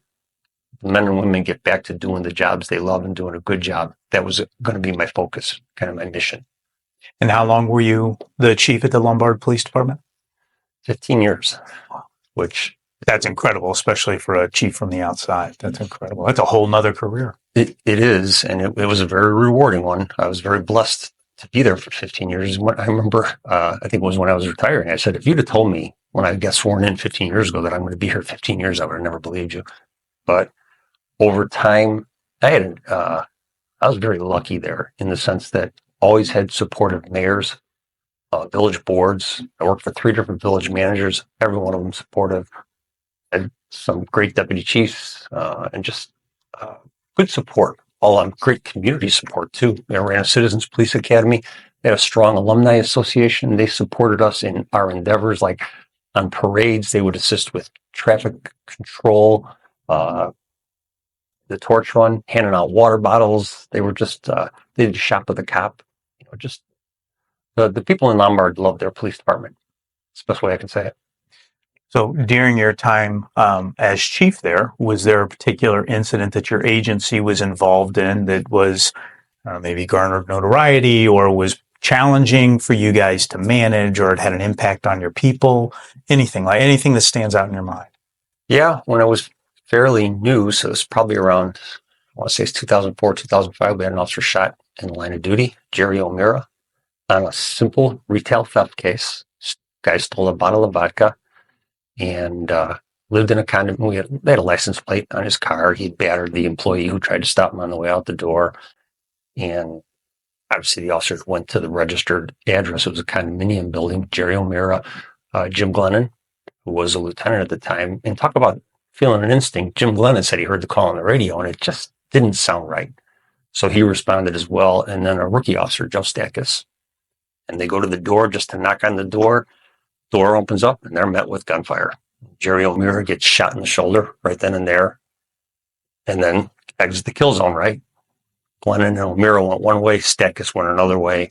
S1: the men and women get back to doing the jobs they love and doing a good job, that was going to be my focus, kind of my mission.
S2: And how long were you the chief at the Lombard Police Department?
S1: 15 years, which
S2: that's incredible, especially for a chief from the outside. That's incredible. That's a whole nother career.
S1: It is, and it was a very rewarding one. I was very blessed to be there for 15 years. I remember, I think it was when I was retiring, I said, if you'd have told me when I got sworn in 15 years ago that I'm going to be here 15 years, I would have never believed you. But over time, I was very lucky there in the sense that always had supportive mayors, village boards. I worked for 3 different village managers, every one of them supportive. I had some great deputy chiefs, and just good support, all on great community support too. I ran a Citizens Police Academy. They had a strong alumni association. They supported us in our endeavors, like on parades. They would assist with traffic control, the torch run, handing out water bottles. They were just, they did shop with the cop. Just the people in Lombard love their police department. It's the best way I can say it.
S2: So during your time as chief there, was there a particular incident that your agency was involved in that was maybe garnered notoriety or was challenging for you guys to manage, or it had an impact on your people? Anything that stands out in your mind?
S1: Yeah, when I was fairly new, so it's probably around, I want to say it's 2004, 2005, we had an officer shot in the line of duty, Jerry O'Meara, on a simple retail theft case. Guy stole a bottle of vodka and lived in a condominium. They had a license plate on his car. He battered the employee who tried to stop him on the way out the door. And obviously the officers went to the registered address. It was a condominium building. Jerry O'Meara, Jim Glennon, who was a lieutenant at the time, and talk about feeling an instinct. Jim Glennon said he heard the call on the radio and it just didn't sound right. So he responded as well. And then a rookie officer, Joe Stakis, and they go to the door just to knock on the door. Door opens up and they're met with gunfire. Jerry O'Meara gets shot in the shoulder right then and there, and then exits the kill zone, right? Glennon and O'Meara went one way, Stakis went another way,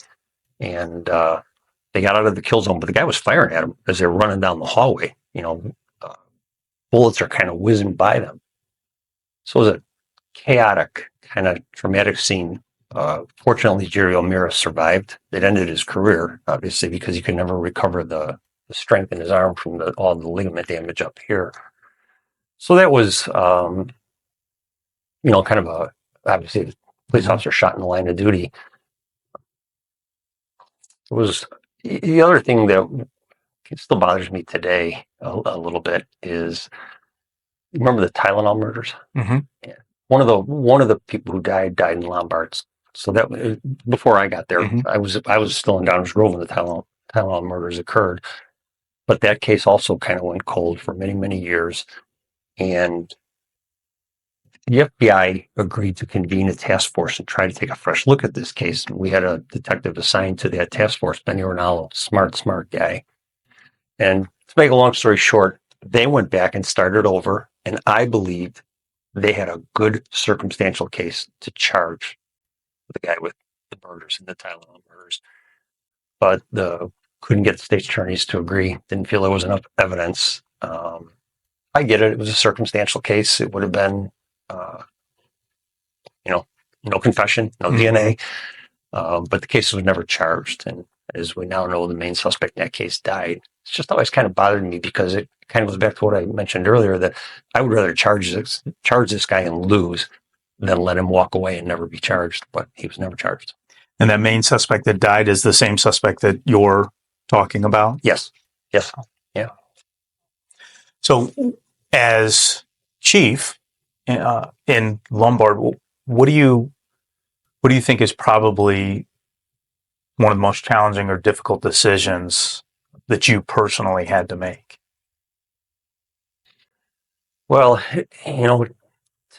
S1: and they got out of the kill zone, but the guy was firing at them as they were running down the hallway. Bullets are kind of whizzing by them. So it was a chaotic, kind of traumatic scene. Fortunately, Jerry O'Meara survived. It ended his career, obviously, because he could never recover the strength in his arm from all the ligament damage up here. So that was, kind of obviously the police officer shot in the line of duty. It was the other thing that still bothers me today a little bit is, remember the Tylenol murders?
S2: Mm-hmm.
S1: Yeah. One of the people who died in Lombards. So that before I got there, I was still in Downers Grove when the Tylenol murders occurred. But that case also kind of went cold for many, many years. And the FBI agreed to convene a task force and try to take a fresh look at this case. We had a detective assigned to that task force, Benny Ronaldo, smart guy. And to make a long story short, they went back and started over. And I believed they had a good circumstantial case to charge the guy with the murders and the Tylenol murders. But couldn't get the state attorneys to agree. Didn't feel there was enough evidence. I get it. It was a circumstantial case. It would have been, no confession, no DNA. But the case was never charged. And as we now know, the main suspect in that case died. It's just always kind of bothered me because it kind of goes back to what I mentioned earlier, that I would rather charge this guy and lose than let him walk away and never be charged. But he was never charged.
S2: And that main suspect that died is the same suspect that you're talking about?
S1: Yes. Yeah.
S2: So as chief in Lombard, what do you think is probably one of the most challenging or difficult decisions that you personally had to make?
S1: Well, to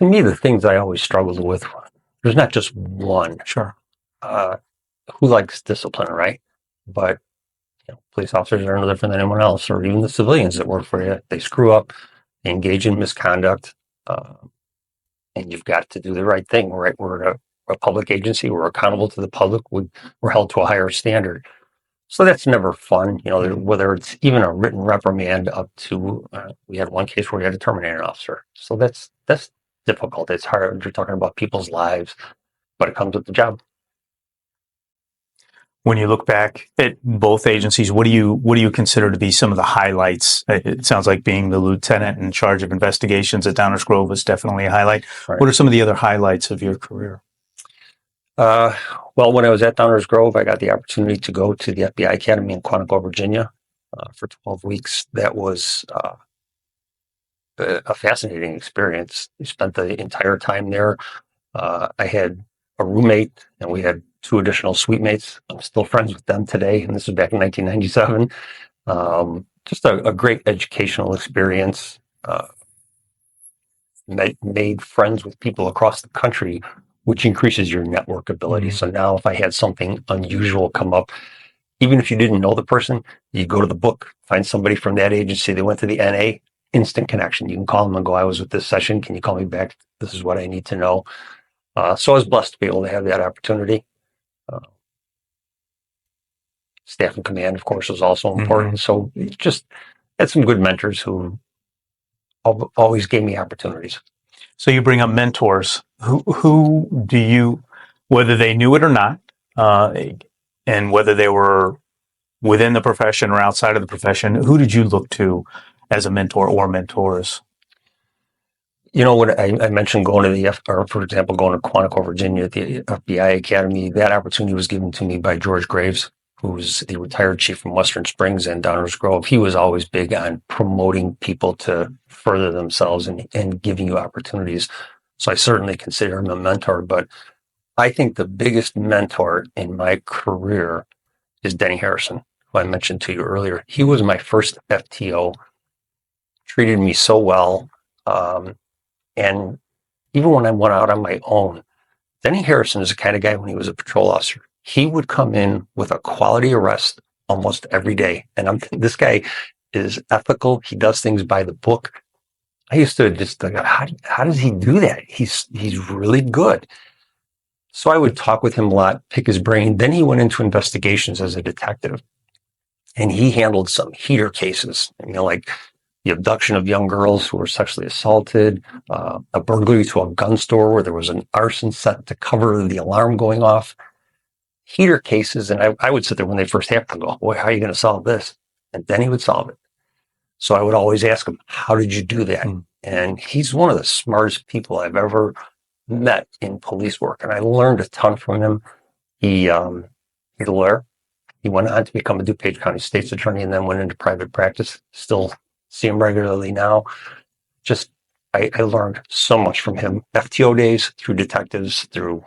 S1: me, the things I always struggled with, there's not just one.
S2: Sure.
S1: Uh, who likes discipline, right? But police officers are no different than anyone else, or even the civilians that work for you. They screw up, they engage in misconduct, and you've got to do the right thing, right? We're a public agency. We're accountable to the public. We're held to a higher standard. So that's never fun, whether it's even a written reprimand up to, we had one case where we had to terminate an officer. So that's difficult. It's hard. You're talking about people's lives, but it comes with the job.
S2: When you look back at both agencies, what do you consider to be some of the highlights? It sounds like being the lieutenant in charge of investigations at Downers Grove was definitely a highlight.
S1: Right.
S2: What are some of the other highlights of your career?
S1: Well, when I was at Downers Grove, I got the opportunity to go to the FBI Academy in Quantico, Virginia, for 12 weeks. That was a fascinating experience. We spent the entire time there. I had a roommate, and we had 2 additional suite mates. I'm still friends with them today, and this was back in 1997. Just a great educational experience. Made friends with people across the country, which increases your network ability.
S2: Mm-hmm.
S1: So now if I had something unusual come up, even if you didn't know the person, you go to the book, find somebody from that agency. They went to the NA, instant connection. You can call them and go, I was with this session. Can you call me back? This is what I need to know. So I was blessed to be able to have that opportunity. Staff and command, of course, was also important. Mm-hmm. So just had some good mentors who always gave me opportunities.
S2: So you bring up mentors. Who do you, whether they knew it or not, and whether they were within the profession or outside of the profession, who did you look to as a mentor or mentors?
S1: When I mentioned going to for example, going to Quantico, Virginia at the FBI Academy, that opportunity was given to me by George Graves, who's the retired chief from Western Springs and Downers Grove. He was always big on promoting people to further themselves and giving you opportunities. So I certainly consider him a mentor, but I think the biggest mentor in my career is Denny Harrison, who I mentioned to you earlier. He was my first FTO, treated me so well. And even when I went out on my own, Denny Harrison is the kind of guy, when he was a patrol officer, he would come in with a quality arrest almost every day. And this guy is ethical. He does things by the book. I used to just think, how does he do that? He's really good. So I would talk with him a lot, pick his brain. Then he went into investigations as a detective, and he handled some heater cases, like the abduction of young girls who were sexually assaulted, a burglary to a gun store where there was an arson set to cover the alarm going off. Heater cases, and I would sit there when they first happened and go, boy, how are you going to solve this? And then he would solve it. So I would always ask him, how did you do that? And he's one of the smartest people I've ever met in police work, and I learned a ton from him. He's a lawyer. He went on to become a DuPage County State's Attorney and then went into private practice. Still see him regularly now. Just, I learned so much from him. FTO days, through detectives, through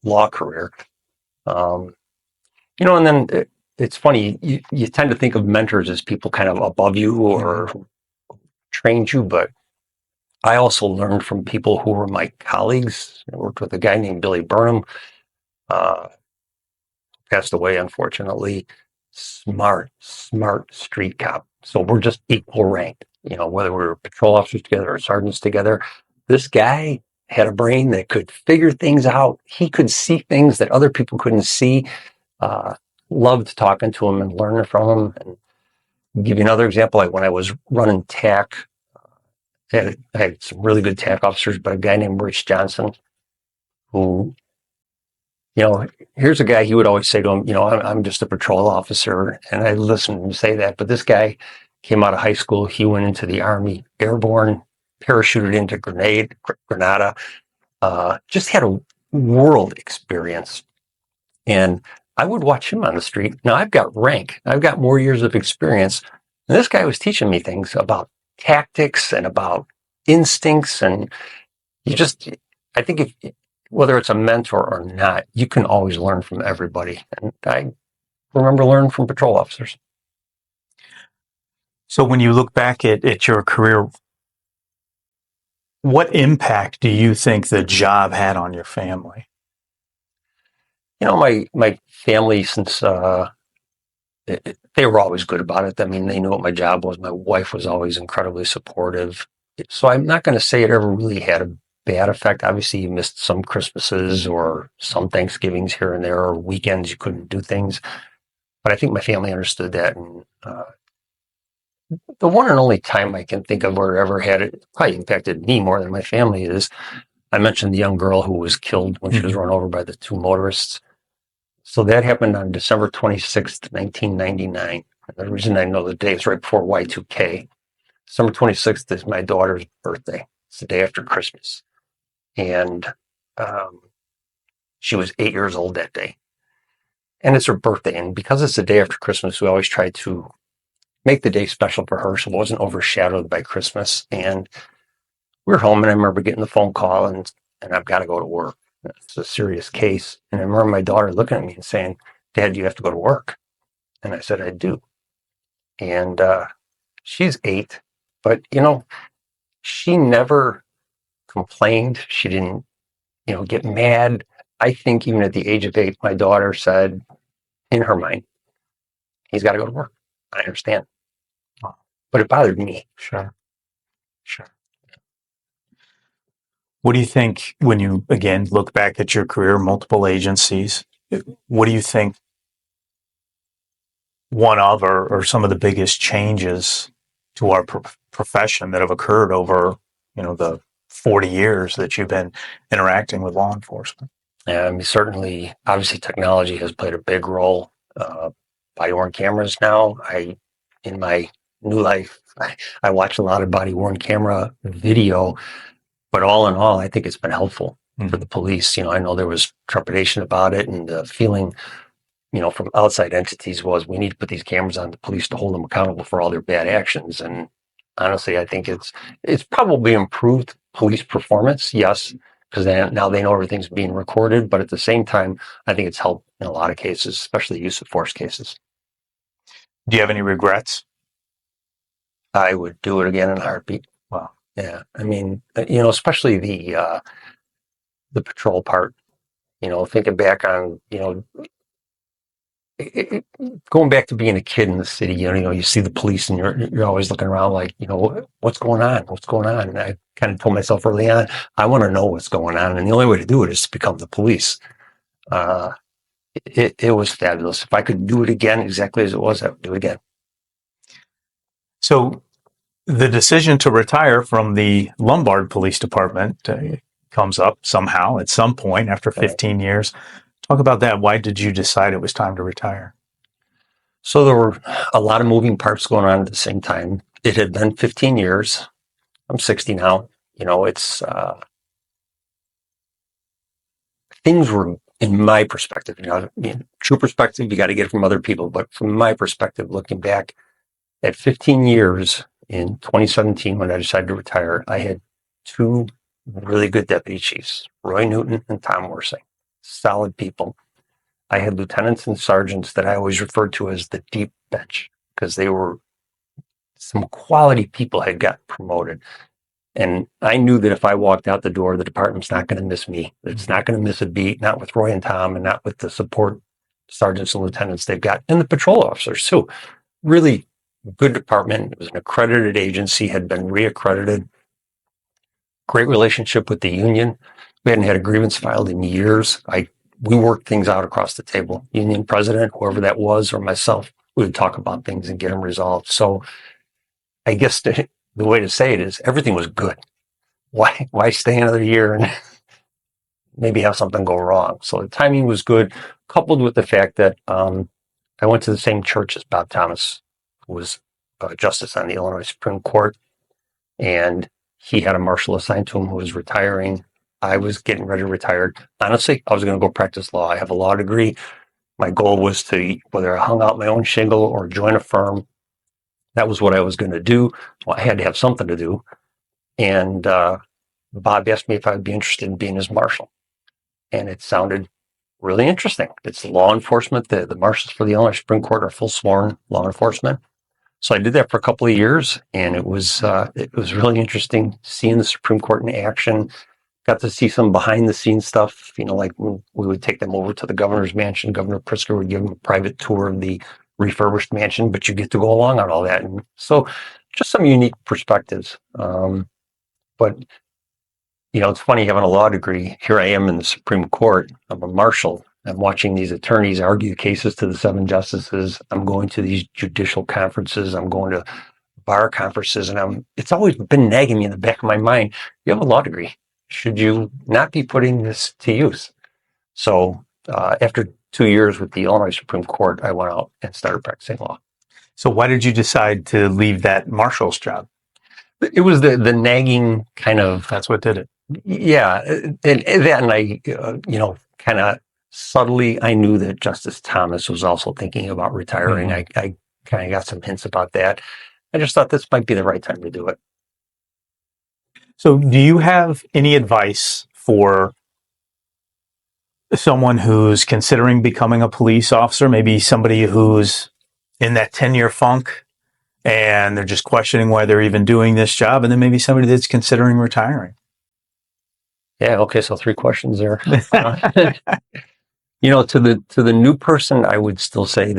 S1: law career. And then it's funny, you tend to think of mentors as people kind of above you or trained you, but I also learned from people who were my colleagues. I worked with a guy named Billy Byrne, passed away, unfortunately. Smart street cop. So we're just equal ranked, whether we were patrol officers together or sergeants together. This guy had a brain that could figure things out. He could see things that other people couldn't see. Loved talking to him and learning from him. And I'll give you another example. When I was running TAC, I had some really good TAC officers, but a guy named Rich Johnson, who, here's a guy, he would always say to him, I'm just a patrol officer. And I listened to him say that. But this guy came out of high school. He went into the Army Airborne, parachuted into Grenada, just had a world experience. And I would watch him on the street. Now I've got rank. I've got more years of experience. And this guy was teaching me things about tactics and about instincts. And I think whether it's a mentor or not, you can always learn from everybody. And I remember learning from patrol officers.
S2: So when you look back at your career, what impact do you think the job had on your family?
S1: My family, since they were always good about it. I mean, they knew what my job was. My wife was always incredibly supportive. So I'm not going to say it ever really had a bad effect. Obviously, you missed some Christmases or some Thanksgivings here and there, or weekends you couldn't do things. But I think my family understood that. And the one and only time I can think of where it ever had it probably impacted me more than my family is I mentioned the young girl who was killed when she was run over by the two motorists. So that happened on December 26th, 1999. And the reason I know the day is right before Y2K. December 26th is my daughter's birthday. It's the day after Christmas. And she was 8 years old that day. And it's her birthday. And because it's the day after Christmas, we always try to make the day special for her so it wasn't overshadowed by Christmas. And we were home, and I remember getting the phone call, and I've got to go to work. It's a serious case. And I remember my daughter looking at me and saying, "Dad, do you have to go to work?" And I said, "I do." And she's 8, but, she never complained. She didn't, get mad. I think even at the age of 8, my daughter said in her mind, "He's got to go to work." I understand. But it bothered me.
S2: Sure. What do you think when you, again, look back at your career, multiple agencies, what do you think one of or some of the biggest changes to our profession that have occurred over, the 40 years that you've been interacting with law enforcement?
S1: Certainly, obviously, technology has played a big role. Body-worn cameras now. In my new life, I watch a lot of body-worn camera video, but all in all, I think it's been helpful for the police. I know there was trepidation about it, and the feeling, from outside entities was we need to put these cameras on the police to hold them accountable for all their bad actions. And honestly, I think it's probably improved police performance, yes, because now they know everything's being recorded. But at the same time, I think it's helped in a lot of cases, especially use of force cases.
S2: Do you have any regrets?
S1: I would do it again in a heartbeat.
S2: Wow.
S1: Yeah. I mean, especially the patrol part, thinking back on, going back to being a kid in the city, you see the police and you're always looking around like, what's going on? What's going on? And I kind of told myself early on, I want to know what's going on. And the only way to do it is to become the police. It was fabulous. If I could do it again, exactly as it was, I would do it again.
S2: So the decision to retire from the Lombard Police Department comes up somehow at some point after 15 years. Talk about that. Why did you decide it was time to retire?
S1: So there were a lot of moving parts going on at the same time. It had been 15 years. I'm 60 now. It's things were, in my perspective, true perspective, you got to get it from other people. But from my perspective, looking back at 15 years in 2017, when I decided to retire, I had 2 really good deputy chiefs, Roy Newton and Tom Worsing. Solid people. I had lieutenants and sergeants that I always referred to as the deep bench because they were some quality people had got promoted. And I knew that if I walked out the door, the department's not going to miss me. It's not going to miss a beat, not with Roy and Tom and not with the support sergeants and lieutenants they've got, and the patrol officers too. Really good department. It was an accredited agency, had been reaccredited. Great relationship with the union. We hadn't had a grievance filed in years. We worked things out across the table. Union president, whoever that was, or myself, we would talk about things and get them resolved. So I guess the way to say it is everything was good. Why stay another year and maybe have something go wrong? So the timing was good, coupled with the fact that I went to the same church as Bob Thomas, who was a justice on the Illinois Supreme Court, and he had a marshal assigned to him who was retiring. I was getting ready to retire. Honestly, I was going to go practice law. I have a law degree. My goal was to, whether I hung out my own shingle or join a firm, that was what I was going to do. Well, I had to have something to do. And Bob asked me if I would be interested in being his marshal. and it sounded really interesting. It's law enforcement. The marshals for the Illinois Supreme Court are full sworn law enforcement. So I did that for a couple of years, and it was really interesting seeing the Supreme Court in action. Got to see some behind the scenes stuff, like when we would take them over to the governor's mansion. Governor Pritzker would give them a private tour of the refurbished mansion, but you get to go along on all that. And so just some unique perspectives. But it's funny having a law degree. Here I am in the Supreme Court. I'm a marshal. I'm watching these attorneys argue cases to the 7 justices. I'm going to these judicial conferences. I'm going to bar conferences, and it's always been nagging me in the back of my mind. You have a law degree. Should you not be putting this to use? So after 2 years with the Illinois Supreme Court, I went out and started practicing law.
S2: So why did you decide to leave that marshal's job?
S1: It was the nagging kind of.
S2: That's what did it.
S1: Yeah, and I, kind of subtly, I knew that Justice Thomas was also thinking about retiring. Mm-hmm. I kind of got some hints about that. I just thought this might be the right time to do it.
S2: So do you have any advice for someone who's considering becoming a police officer, maybe somebody who's in that 10-year funk and they're just questioning why they're even doing this job, and then maybe somebody that's considering retiring?
S1: Yeah, okay, so 3 questions there. To the new person, I would still say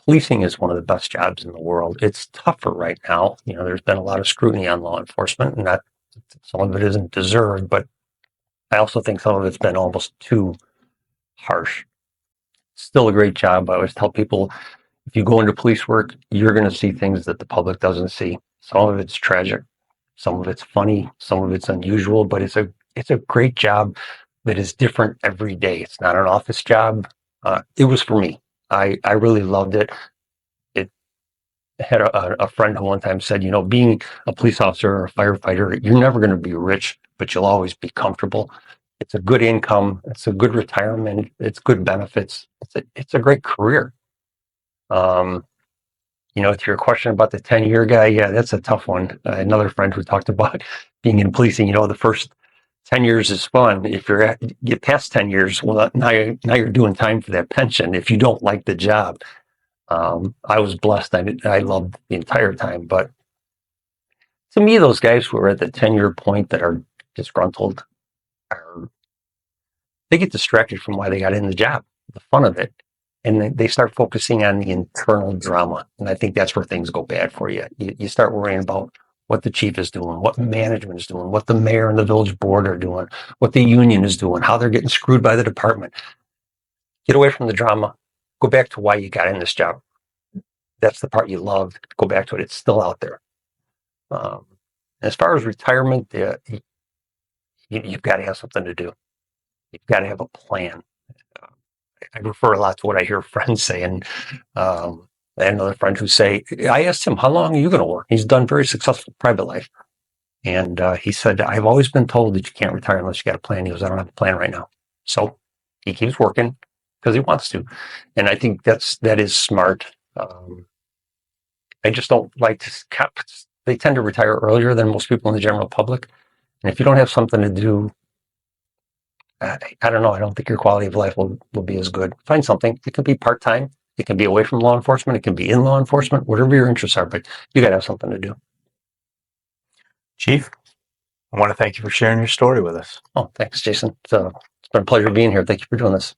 S1: policing is one of the best jobs in the world. It's tougher right now. There's been a lot of scrutiny on law enforcement, and that some of it isn't deserved, but I also think some of it's been almost too harsh. Still a great job. I always tell people, if you go into police work, you're going to see things that the public doesn't see. Some of it's tragic, some of it's funny, some of it's unusual, but it's a great job that is different every day. It's not an office job. It was for me. I really loved it. It had a friend who one time said, being a police officer or a firefighter, you're never going to be rich, but you'll always be comfortable. It's a good income. It's a good retirement. It's good benefits. It's a great career. To your question about the 10-year guy, yeah, that's a tough one. Another friend who talked about being in policing, the first 10 years is fun. If you get past 10 years, well, now you're doing time for that pension if you don't like the job. I was blessed. I loved the entire time. But to me, those guys who are at the 10-year point that are disgruntled, they get distracted from why they got in the job, the fun of it. And they start focusing on the internal drama. And I think that's where things go bad for you. You start worrying about what the chief is doing, what management is doing, what the mayor and the village board are doing, what the union is doing, how they're getting screwed by the department. Get away from the drama. Go back to why you got in this job. That's the part you loved. Go back to it. It's still out there. As far as retirement, you've got to have something to do. You've got to have a plan. I refer a lot to what I hear friends say, and I had another friend who I asked him, how long are you going to work? He's done very successful private life. And he said, I've always been told that you can't retire unless you got a plan. He goes, I don't have a plan right now. So he keeps working because he wants to. And I think that is smart. I just don't like to they tend to retire earlier than most people in the general public. And if you don't have something to do, I don't know. I don't think your quality of life will be as good. Find something. It can be part-time. It can be away from law enforcement. It can be in law enforcement, whatever your interests are, but you got to have something to do.
S2: Chief, I want to thank you for sharing your story with us.
S1: Oh, thanks, Jason. It's been a pleasure being here. Thank you for doing this.